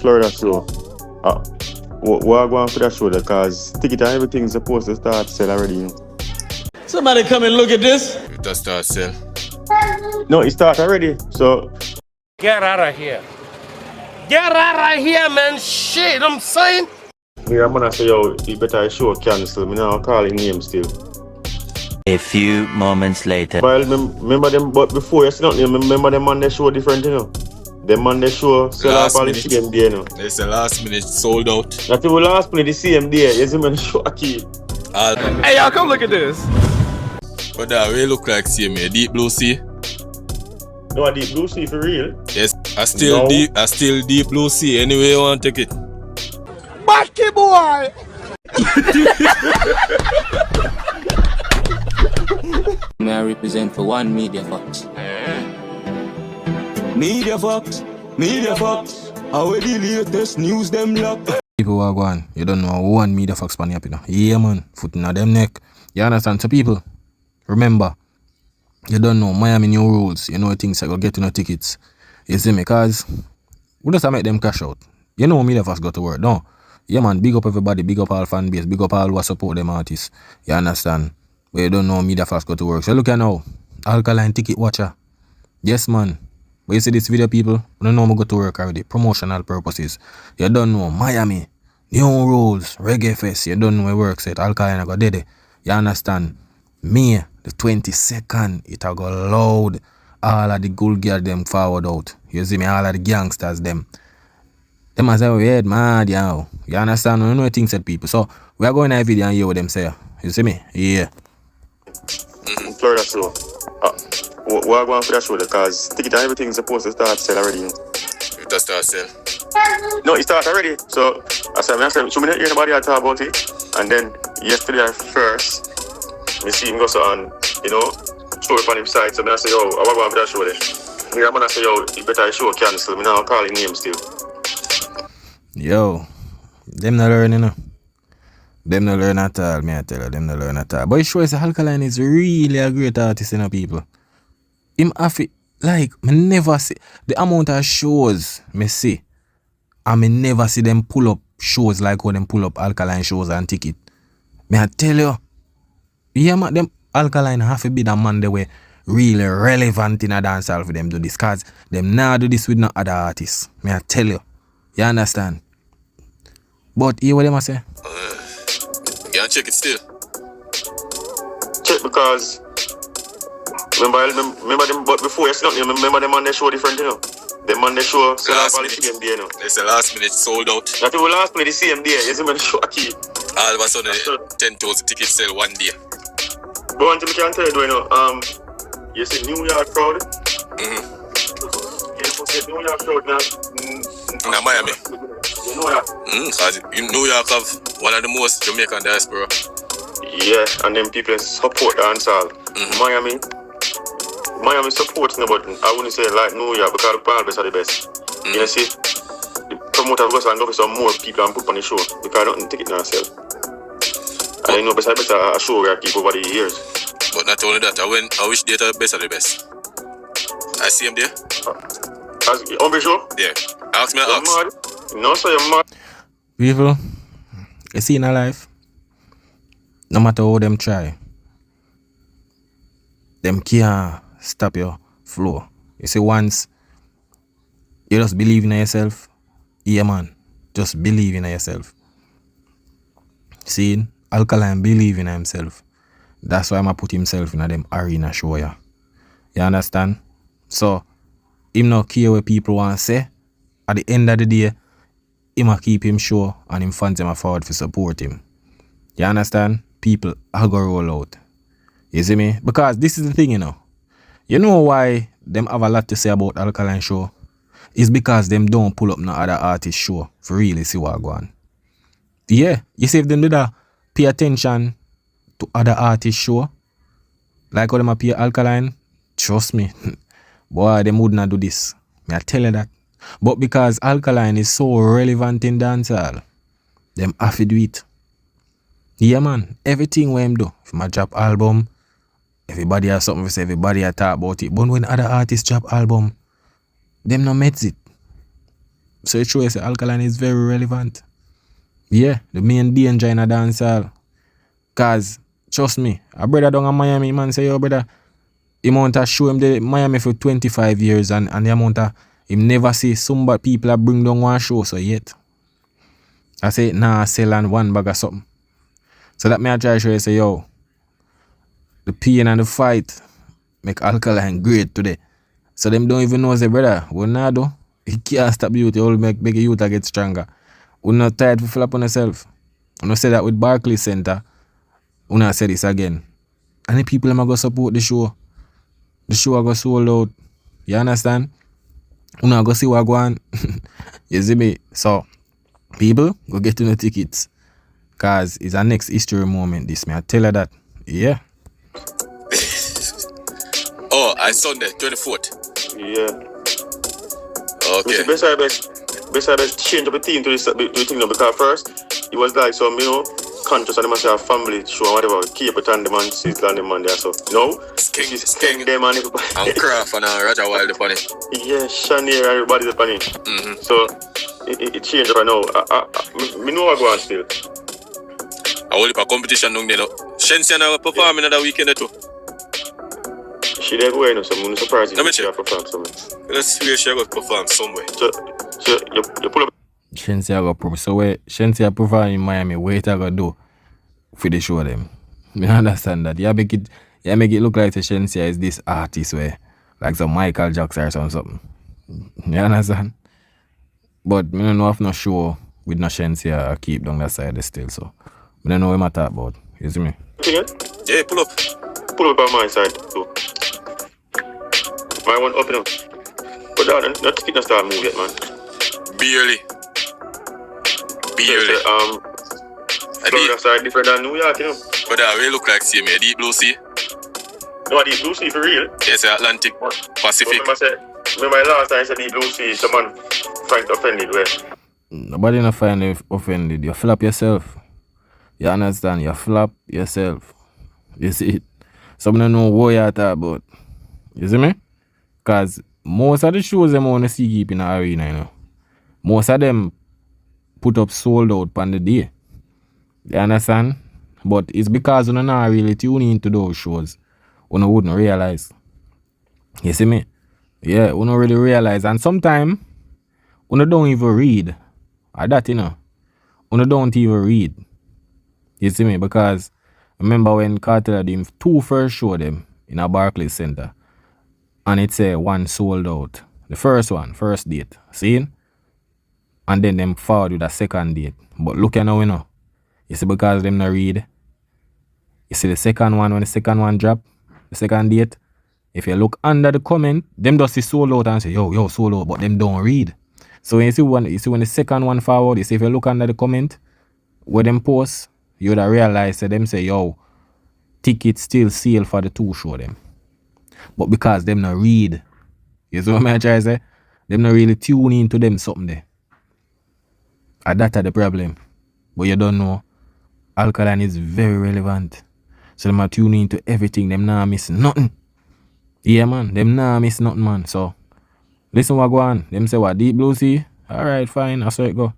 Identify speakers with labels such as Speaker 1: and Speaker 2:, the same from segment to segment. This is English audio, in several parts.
Speaker 1: Florida show. We're going for that show because ticket and everything's supposed to start sell already.
Speaker 2: Somebody come and look at this.
Speaker 3: It does start sell.
Speaker 1: No, it started already. So
Speaker 4: get out of here. Get out of here, man. Shit, I'm saying.
Speaker 1: I'm gonna say, yo, you better show cancel. Me now calling name still.
Speaker 5: A few moments later.
Speaker 1: But remember them, but before you see nothing, remember them on the show different, you know. Them on the show sell off all the same day, you know.
Speaker 3: It's the last minute sold out.
Speaker 1: That's the last minute the same day. You see me on the show key.
Speaker 2: Hey, y'all, come look at this.
Speaker 3: But that way look like see me deep blue sea.
Speaker 1: No, a deep blue sea for real.
Speaker 3: Yes, I still deep blue sea. Anyway you want to take it.
Speaker 2: Batty boy.
Speaker 6: May I represent for one Media Fox.
Speaker 7: Media Fox. How the latest news them lock.
Speaker 8: People are going, you don't know one Media Fox pan up, you know. Yeah man, foot in them neck. You understand? So people, remember, you don't know Miami new rules. You know things like go get no tickets. You see me, cause we just make them cash out. You know Media Fox got to work, no? Yeah man, big up everybody, big up all fan base, big up all who support them artists. You understand? But you don't know Media Fox got to work. So look at now, Alkaline ticket watcher. Yes man. But you see this video people, you don't know me go to work already. Promotional purposes. You don't know Miami, new rules, reggae fest. You don't know where work set. Alkaline I go dead. You understand? May the 22nd, it a go loud. All of the good girls them forward out. You see me, all of the gangsters them. Them as I weird mad, you understand? You know what things said people. So we are going to a video and hear what them say. You see me? Yeah.
Speaker 1: Florida show. We're going for that show because ticket and everything's supposed to start sell already.
Speaker 3: It does start sell.
Speaker 1: No, it started already. So I said, so we didn't hear nobody talk about it. And then yesterday first, we see him go so on, you know, show it on his side. So I say, yo, I want to go for that show there. I'm gonna say, yo, you better show cancel. Me now calling name still.
Speaker 8: Yo, them not learning, you know. Them not learn at all, me I tell you, them not learn at all. But it shows Alkaline is really a great artist, you know, people. Him have it, like, me never see the amount of shows me see. And me never see them pull up shows like how them pull up Alkaline shows and ticket. Me I tell you, yeah man, them Alkaline have to be the man they were really relevant in a dancehall for them do this. Cause them now do this with no other artists. Me I tell you. You understand? But hear what them I say?
Speaker 3: Can't check it still.
Speaker 1: Check because remember them, but before you see nothing, remember them on the show different, you know. Them on the show sell off all the same day, you know.
Speaker 3: It's the last minute sold out.
Speaker 1: That's the last minute the same day. You see me on the show key.
Speaker 3: All of a sudden 10,000 tickets sell one day.
Speaker 1: But one thing I can tell you, you know, you see New York crowd. New York crowd now.
Speaker 3: Miami.
Speaker 1: You know that?
Speaker 3: Because New York have one of the most Jamaican diaspora.
Speaker 1: Yeah, and then people support dancehall. Miami supports nobody. I wouldn't say like New York because the Palmas are the best. You see, the promoters go and go for some more people and put on the show because I don't take it now sell. And I know better a show where I keep over the years.
Speaker 3: But not only that, I wish they are the best of the best. I see him there.
Speaker 1: As on the show?
Speaker 3: Yeah. Ask me
Speaker 1: you're
Speaker 3: ask.
Speaker 1: Mad. No, so you're mad.
Speaker 8: People, you see in a life, no matter how them try, them can't stop your flow. You see, once you just believe in yourself, yeah man, just believe in yourself. See, Alkaline believe in himself. That's why I'ma put himself in a them arena show ya. You understand? So, him not care what people want to say. At the end of the day, him a keep him show and him fans him forward to support him. You understand? People are gonna roll out. You see me? Because this is the thing, you know. You know why them have a lot to say about Alkaline show? It's because them don't pull up no other artist show for really see what go on. Yeah, you see if them do that, pay attention to other artist show, like how them a pay Alkaline, trust me, boy, them would not do this. Me I tell you that. But because Alkaline is so relevant in dancehall, them have to do it. Yeah man, everything what him do. If my drop album, everybody has something to say, everybody has talk about it. But when other artists drop album, them no met it. So it shows Alkaline is very relevant. Yeah, the main danger in a dancehall. Cause trust me, a brother down in Miami, man say, yo brother, him want to show him the Miami for 25 years and the amount of him never see somebody people that bring down one show so yet. I say nah sell and one bag of something. So that me I try to show you say yo, the pain and the fight make Alkaline great today. So them don't even know say brother, what not do? He can't stop youth, he will make the youth get stronger. We not tired to fill up on yourself. I say that with Barclays Center. We not say this again. And the people them go support the show. The show go sold out. You understand? We not go see what go on. You see me? So people go get to the tickets. Cause it's a next history moment this me. I tell her that. Yeah.
Speaker 3: Oh, I Sunday, 24th.
Speaker 1: Yeah.
Speaker 3: Okay.
Speaker 1: Best change up the team to the thing now, because first it was like some, conscious and they must have family show and whatever, keep it on them and sizzle on them and there. So Skeng them and everybody.
Speaker 3: And Craft and Roger Wild upon it.
Speaker 1: Yeah, Shania, everybody's upon it.
Speaker 3: Mm-hmm.
Speaker 1: So it changed right now. Me know I go on still.
Speaker 3: I will a competition down there now. Shensia now performing another weekend too.
Speaker 1: She there go, so I'm surprised
Speaker 3: Let me
Speaker 1: she
Speaker 3: check.
Speaker 1: perform somewhere.
Speaker 3: Let's see where she going to perform somewhere.
Speaker 1: So you pull up.
Speaker 8: Shensia go perform. So where Shensia perform in Miami, what I go do for the show them? Me understand that. You make it look like the Shensia is this artist where like some Michael Jackson or something. You understand? But me don't know if no show with no Shensia I keep down that side still, so I don't know what I talk about. You see me?
Speaker 3: Yeah, pull up.
Speaker 1: Pull up on my side too. My one up and up. But that ticket not start move yet, man.
Speaker 3: Barely.
Speaker 1: Florida side different than New York,
Speaker 3: But that really look like same here. Deep Blue Sea.
Speaker 1: No, Deep Blue Sea for real.
Speaker 3: Yes, Atlantic, Pacific.
Speaker 1: Remember last time I said Deep Blue Sea, someone find offended where?
Speaker 8: Nobody not find offended. You flap yourself. You understand? You flap yourself. You see it? Some don't know what you talk about. You see me? Because most of the shows them want to see keep in the arena, Most of them put up sold out on the day. You understand? But it's because you're not really tuning into those shows. You wouldn't realize. You see me? Yeah, you don't really realize. And sometimes, you don't even read. Or that, you don't even read. You see me? Because remember when Cartel had him 2 first show them in a Barclays Center. And it say 1 sold out. The first one, first date. See? And then them forward with a second date. But look at now, You see, because them not read. You see the second one, when the second one drop, the second date, if you look under the comment, them just see sold out and say, yo, sold out, but them don't read. So when you see when the second one forward, you see if you look under the comment, where them post, you would have realized that them say, yo, tickets still sale for the 2 show them. But because them not read, you see what I'm trying to say? Them not really tune into them something there. And that's the problem. But you don't know, Alkaline is very relevant. So them are tuning into everything, them not miss nothing. Yeah man, them not miss nothing man. So listen what go on. Them say what, Deep Blue Sea? Alright, fine, I saw it go.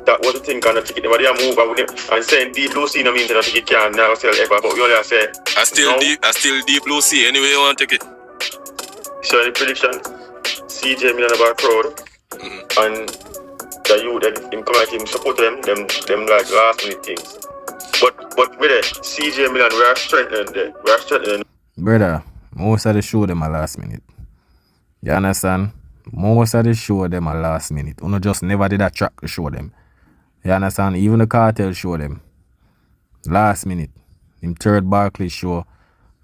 Speaker 1: That was the thing, kind of ticket, nobody move out with them. And saying Deep Blue Sea no mean that the ticket can now sell ever, but we only say
Speaker 3: I still Deep Blue Sea anyway you want to take it.
Speaker 1: So the prediction, CJ Milan about crowd, and the youth that him come like him support them like last minute things. But with it, CJ Milan we are strengthening.
Speaker 8: Brother, most of the show them are last minute. You understand? Most of the show them are last minute. You just never did a track to show them. You understand? Even the Cartel show them last minute. Him third Barclays show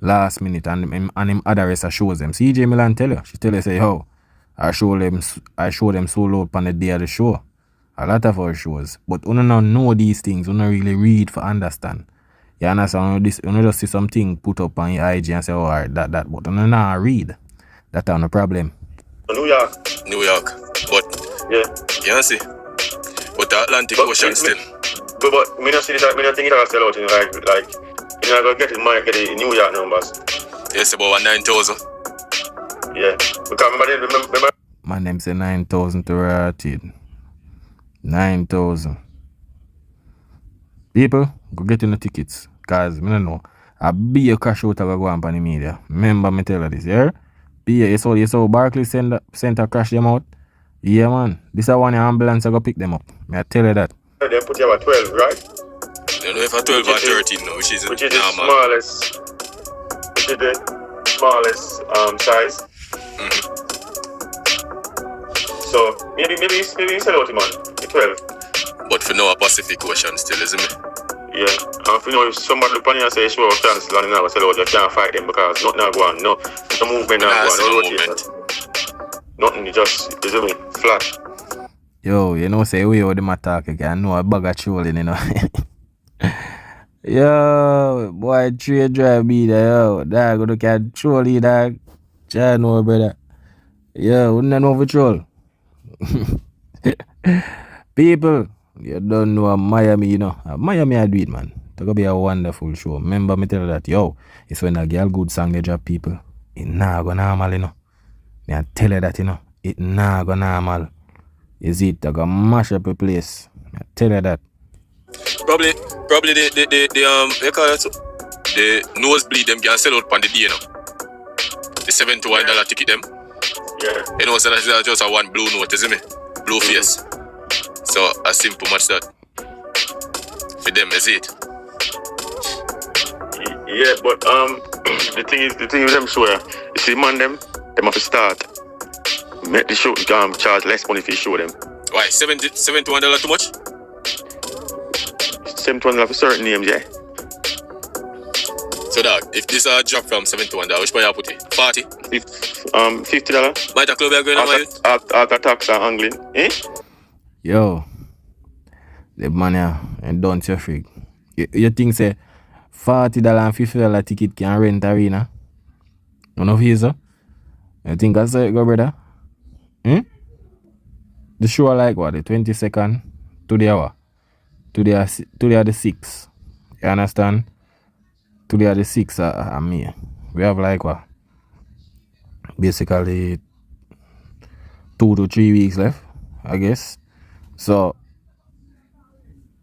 Speaker 8: last minute, and him other rest shows them. CJ Milan tell you, she tell you say, yo, I show them solo up on the day of the show. A lot of our shows. But you don't know these things, you don't really read for understand. You understand? You just see something put up on your IG and say, oh, alright, that, but you don't read. That's not a problem.
Speaker 1: New York.
Speaker 3: But
Speaker 1: yeah.
Speaker 3: You see. But the Atlantic Ocean still.
Speaker 1: But me not see that, me not think it will sell out in like you're not gonna get the New York numbers.
Speaker 3: Yes, about 9,000.
Speaker 1: Yeah. Because remember
Speaker 8: Man, them say 9,000 to rotted. 9,000. People, go get in the tickets. Cause, I don't know. A be a cash out go on the media. Remember me tell you this, yeah? Be you saw Barclays Center crash them out? Yeah, man. This is one ambulance I go pick them up. I tell you that.
Speaker 1: They put you at 12, right?
Speaker 3: You know if a 12 or 13 now, which is
Speaker 1: the
Speaker 3: normal.
Speaker 1: Smallest size.
Speaker 3: Mm-hmm.
Speaker 1: So maybe you sell out him man, the 12.
Speaker 3: But for now, a Pacific Ocean still, isn't it?
Speaker 1: Yeah. And if you know if somebody look on you and say sure cancel and now sell out, you can't fight them because nothing not going on. No movement not going on, no rotation. Nothing, you just me flat.
Speaker 8: Yo, you know say we how them attack again. I know a bag of trolling, you know. Yo, boy, trade drive me there, yo. Dog, look at trolley, dog. Try know, brother. Yo, wouldn't know for troll. People, you don't know Miami, you know. Miami I do it, man. It's gonna be a wonderful show. Remember me tell you that, yo, it's when a girl good song they drop people. It nah go normal, you know. I tell you that, you know. It nah go normal. Is it I go mash up a place. I tell you that.
Speaker 3: Probably they call it the nosebleed them can sell out on the day, you know. The $71 ticket them.
Speaker 1: Yeah.
Speaker 3: You know, so that's just a one blue note, isn't it? Blue face. So a simple match that. For them, is it?
Speaker 1: Yeah, but the thing is them show you see man them have to start. Make the show charge less money if you show them.
Speaker 3: Why? $71 too much?
Speaker 1: $71 for certain names, yeah.
Speaker 3: So dog, if this drop from $71, which way you put it? 40?
Speaker 1: $50.
Speaker 3: Might a club are going on
Speaker 1: After tax and angling, eh?
Speaker 8: Yo, the money and don't you freak. You think say $40 and $50 ticket can rent arena? None of his, you think I say it go, brother? The show like what? The 22nd to the hour. To the 6. You understand? To the 6 me. We have like what? Basically 2 to 3 weeks left, I guess. So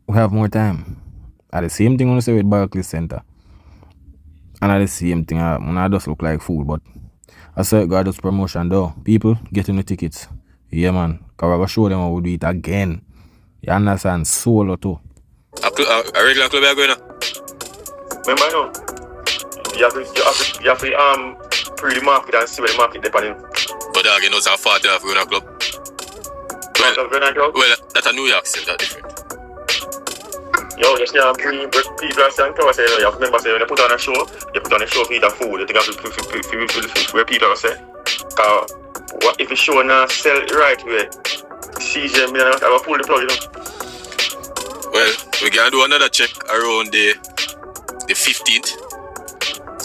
Speaker 8: we have more time. At the same thing I say with Barclays Center. And at the same thing, I just look like fool, but I said God does promotion though. People getting the tickets. Yeah man. Cause we're gonna show them how we do it again. You understand? Solo too.
Speaker 3: A regular club are going on?
Speaker 1: Remember I know. You have to pre-market and see where the market depending.
Speaker 3: But dog, you know it's a $40 for going to club. Well, that's a New York still, that's different.
Speaker 1: Yo, just now bring people and stand tower say, you have to remember say when you put on a show for eat a food, you think for where people are say. What if the show now sell it right way? CJ me I will pull the plug, you know.
Speaker 3: Well, we can do another check around the 15th.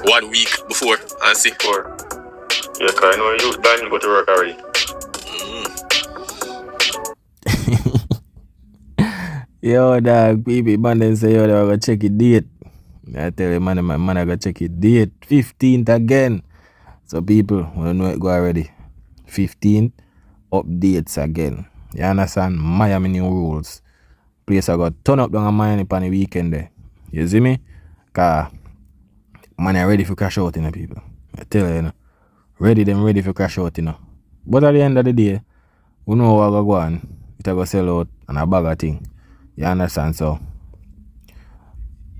Speaker 3: 1 week before and see.
Speaker 1: Yeah, cause I know you Daniel go to work already.
Speaker 8: Yo, dog, people, man, then say, yo, they gonna check it date. I tell you, man, I gotta check it date. 15th again. So, people, we know it go already. 15th, updates again. You understand? Miami new rules. Place I got turn up down a Miami on the weekend there. You see me? Cause man, I ready for crash out, you know, people. I tell you, you know. Ready for crash out, you know. But at the end of the day, we know what go on. It go sell out and a bag of thing. You understand? So,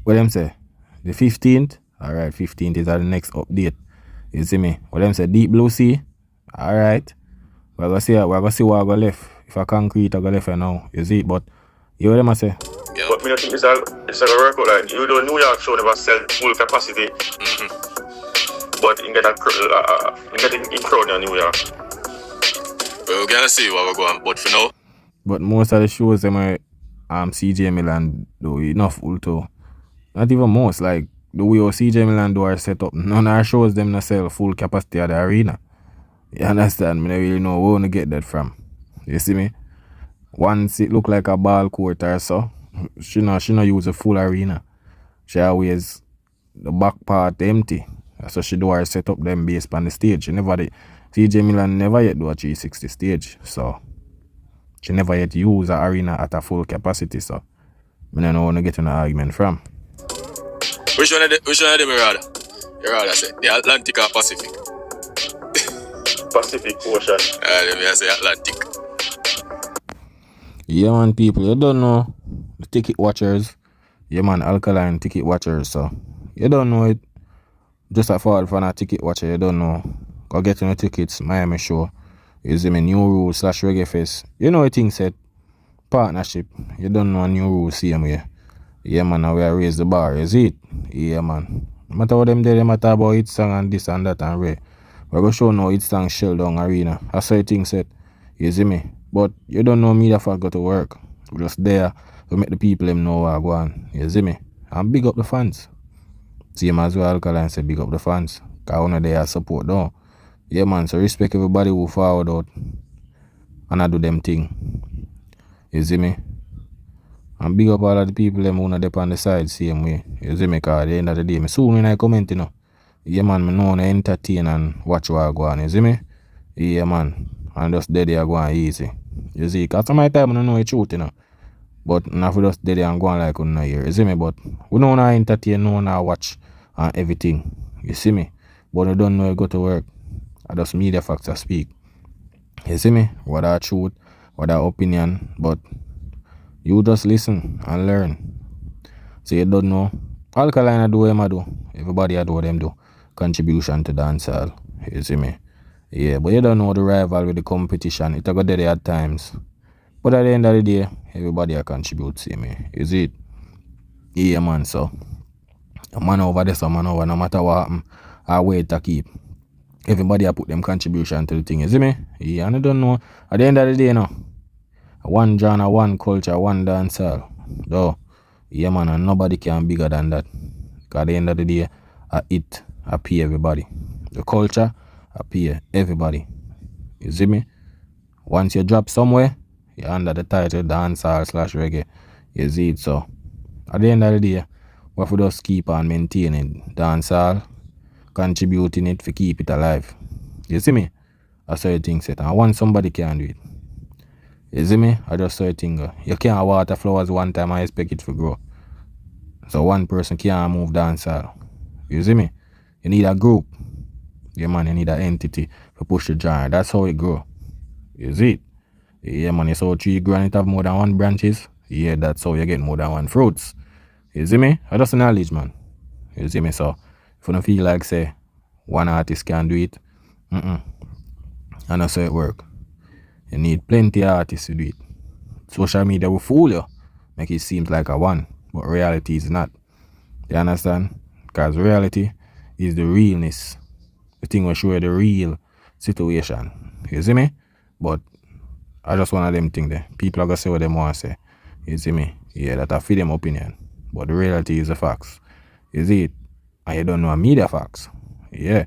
Speaker 8: what them say? The 15th? Alright, 15th is the next update. You see me? What them say? Deep Blue Sea? Alright. We're gonna see what I go left. If I concrete, I go left now. You see? But, you what them say?
Speaker 1: Yeah. But me don't think it's a work out like you know New York show never sell full capacity. But you get a crowd in New York.
Speaker 3: Well, we're gonna see what we're going, but for now.
Speaker 8: But most of the shows them CJ Milan do enough full too. Not even most, like the way CJ Milan do are set up. None of our shows them not sell full capacity at the arena. You understand? Me don't really know where to get that from. You see me? Once it look like a ball court or so, she not use a full arena. She always the back part empty. So she do her set up them based on the stage. She never CJ Milan never yet do a 360 stage, so she never yet use the arena at a full capacity, so I don't know where to get an argument from.
Speaker 3: Which one of them you rather? You rather say the Atlantic or Pacific?
Speaker 1: Pacific Ocean.
Speaker 3: Let me say Atlantic.
Speaker 8: Yeah, man, people, you don't know the ticket watchers. Yeah, man, Alkaline ticket watchers, so you don't know it. Just a fall for a ticket watcher, you don't know. Go get your tickets, Miami show. You see me, new rules / reggae fest. You know a thing said partnership. You don't know a new rule, same way. Yeah, man, now we are raise the bar, is it? Yeah, man. No matter what them there, they matter about it song and this and that and rare. We're going to show now it song shell down arena. That's how thing said. You see me? But you don't know me that I got to work. We're just there to make the people them know what I go on. You see me? And big up the fans. Same as well Alkaline said, big up the fans. Because one of their support down. Yeah, man, so respect everybody who forward out and I do them thing. You see me? And big up all of the people them who are there on the side same way. You see me? Because at the end of the day, I soon when I comment, you know. Yeah, man, I know I entertain and watch what I go on. You see me? Yeah, man. And just dead there go on easy. You see? Because some of the time I don't know the truth, you know. But not for just dead there and go on like on a year. You see me? But we know I entertain, know I watch and everything. You see me? But I don't know I go to work. I just media facts I speak. You see me? What I truth, what I opinion, but you just listen and learn. So you don't know. Alkaline I do what I do. Everybody I do what them do. Contribution to dancehall. You see me? Yeah, but you don't know the rival with the competition. It go there at times. But at the end of the day, everybody I contribute, see me. Is it? Yeah, man, so. A man over there, some man over, no matter what happen, I wait to keep. Everybody I put them contribution to the thing, you see me? Yeah, and I don't know. At the end of the day, no. One genre, one culture, one dancehall. Though, yeah, man, and nobody can bigger than that. Because at the end of the day, I pay everybody. The culture, I pay everybody. You see me? Once you drop somewhere, you're under the title dancehall / reggae. You see it, so. At the end of the day, we have to just keep on maintaining dancehall, contributing it to keep it alive. You see me? I saw a thing set. And once somebody can do it. You see me? I just saw a thing go. You can't water flowers one time and expect it to grow. So one person can't move dancehall. You see me? You need a group. Yeah, man, you need an entity to push the genre. That's how it grow. You see it? Yeah, man, you saw a tree grow and it have more than one branches. Yeah, that's how you get more than one fruits. You see me? I just knowledge, man. You see me? So, if you don't feel like, say, one artist can do it, and that's how it work. You need plenty of artists to do it. Social media will fool you, make it seem like a one, but reality is not. You understand? Because reality is the realness. The thing will show you the real situation. You see me? But I just one of them things there. People are going to say what they want to say. You see me? Yeah, that I feel them opinion. But the reality is the facts. You see it? And you don't know a media facts. Yeah.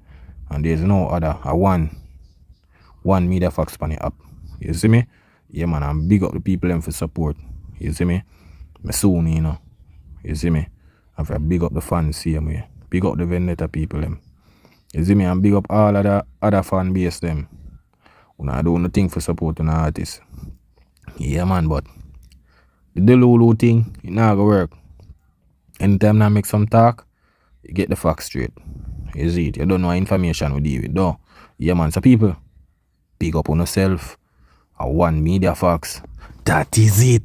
Speaker 8: And there's no other one media facts on the app. You see me? Yeah, man, I'm big up the people them for support. You see me? Me soon, you know. You see me? I'm for big up the fans, see me. Big up the Vendetta people them. You see me? And big up all of the other fan base them. When I do nothing for support an artist. Yeah, man, but the Delulu thing, it not gonna work. Anytime I make some talk, you get the facts straight. You see it? You don't know information we deal with, though. Yeah, man, so people, big up on yourself. One media facts. That is it.